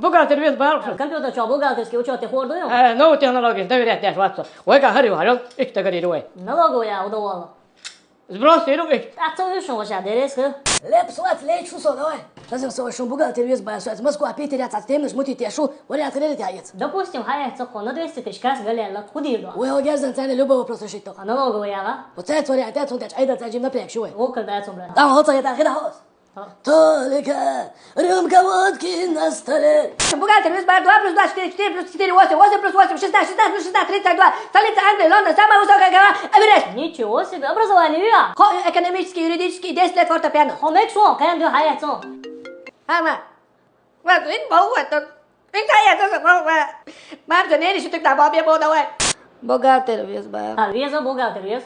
Бухгалтер вес бар. Компьютер что, бухгалтерский учет и хордуем? Новые технологии, доверять даже ватса. Ой, как харю, харю, их так говорит. Налоговая удовольно. Сброс и рук их. А что еще вообще, дерез? Леп суат лейт шу солой. Разве со шум бухгалтер вес бар суат. Москва Питер яц тем наш мути тешу. Вари открыли тяец. Допустим, хая цоко на 200 тысяч кас галерла худирду. Ой, о герзан цены любой вопрос решить то. А налоговая, да? Вот це вари отец он тач айда цаджим напряг шуй. Вокал дается, бля. Там вот это хида хос. Только рюмка водки на столе. Бухгалтер вес бар 2 плюс 2, 4, 4 плюс 4, 8, 8 плюс 8, 16, 16 плюс 16, 32. Столица Англии, Лондон, самая высокая гора Эверест. Ничего себе, образование, я. Экономический, юридический, 10 лет фортепиано. Хомек шо, кем ты хая цо? Ама. Вот, вин бау, это. Вин хая цо, бау, мам, за ней еще тогда бабе бодовай. Бухгалтер вес бар. А, веза бухгалтер, вез.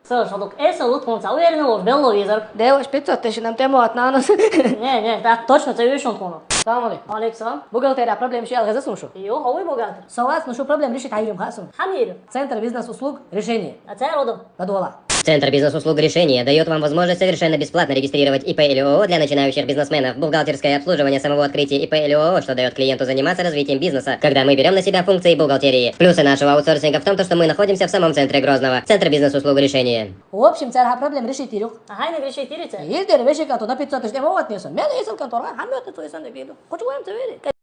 Слушай, это лут конца, уверенно, уж бело визор. Девош, 500 тысяч нам тему от нас. Не, так точно, ты видишь он тону. Самоли. Александр. Бухгалтерия проблем ще алгаза слушу. Йо, хауи бухгалтер. Совас, ну что проблем решить хайрим хасум. Хамир. Центр бизнес-услуг, решение. А це родом. Подола. Центр бизнес-услуг решения дает вам возможность совершенно бесплатно регистрировать ИП или ООО для начинающих бизнесменов, бухгалтерское обслуживание самого открытия ИП или ООО, что дает клиенту заниматься развитием бизнеса, когда мы берем на себя функции бухгалтерии. Плюсы нашего аутсорсинга в том, что мы находимся в самом центре Грозного. Центр бизнес-услуг решения. В общем, царь проблем решить ирюх. А хай не греши тирице. Есть деревеши, которые на 500 тысяч, я вот несу. Меня есть контора, хамет, это и сан, хочу вам это